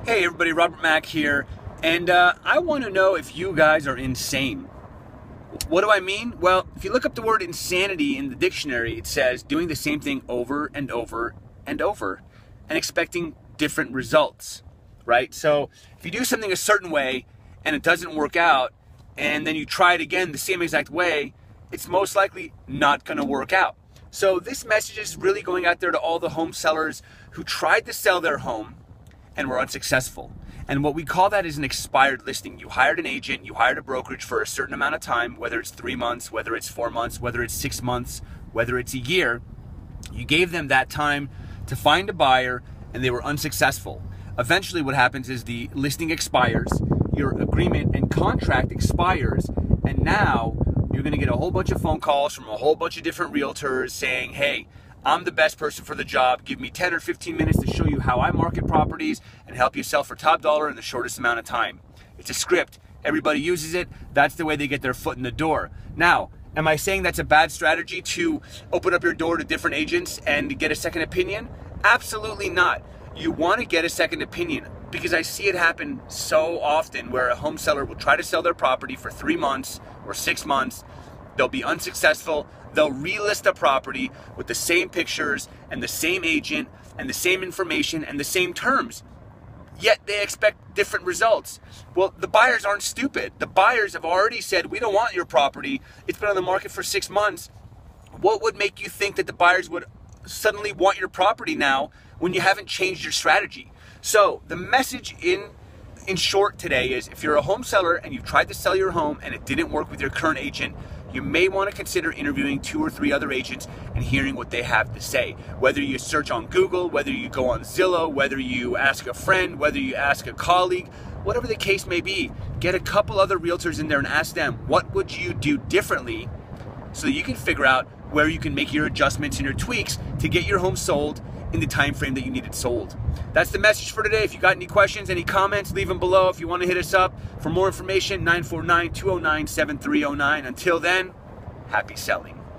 Hey everybody, Robert Mack here, and I want to know if you guys are insane. What do I mean? Well, if you look up the word insanity in the dictionary, it says doing the same thing over and over and over and expecting different results, right? So if you do something a certain way and it doesn't work out, and then you try it again the same exact way, it's most likely not going to work out. So this message is really going out there to all the home sellers who tried to sell their home and were unsuccessful. And what we call that is an expired listing. You hired an agent, you hired a brokerage for a certain amount of time, whether it's 3 months, whether it's 4 months, whether it's 6 months, whether it's a year. You gave them that time to find a buyer and they were unsuccessful. Eventually what happens is the listing expires, your agreement and contract expires, and now you're gonna get a whole bunch of phone calls from a whole bunch of different realtors saying, hey, I'm the best person for the job. Give me 10 or 15 minutes to show you how I market properties and help you sell for top dollar in the shortest amount of time. It's a script. Everybody uses it. That's the way they get their foot in the door. Now, am I saying that's a bad strategy to open up your door to different agents and get a second opinion? Absolutely not. You want to get a second opinion because I see it happen so often where a home seller will try to sell their property for 3 months or 6 months. They'll be unsuccessful. They'll relist a property with the same pictures and the same agent and the same information and the same terms. Yet they expect different results. Well, the buyers aren't stupid. The buyers have already said, we don't want your property. It's been on the market for 6 months. What would make you think that the buyers would suddenly want your property now when you haven't changed your strategy? So the message in short today is, if you're a home seller and you've tried to sell your home and it didn't work with your current agent, you may want to consider interviewing 2 or 3 other agents and hearing what they have to say. Whether you search on Google, whether you go on Zillow, whether you ask a friend, whether you ask a colleague, whatever the case may be, get a couple other realtors in there and ask them, what would you do differently, so that you can figure out where you can make your adjustments and your tweaks to get your home sold in the time frame that you need it sold. That's the message for today. If you got any questions, any comments, leave them below. If you want to hit us up for more information, 949-209-7309. Until then, happy selling.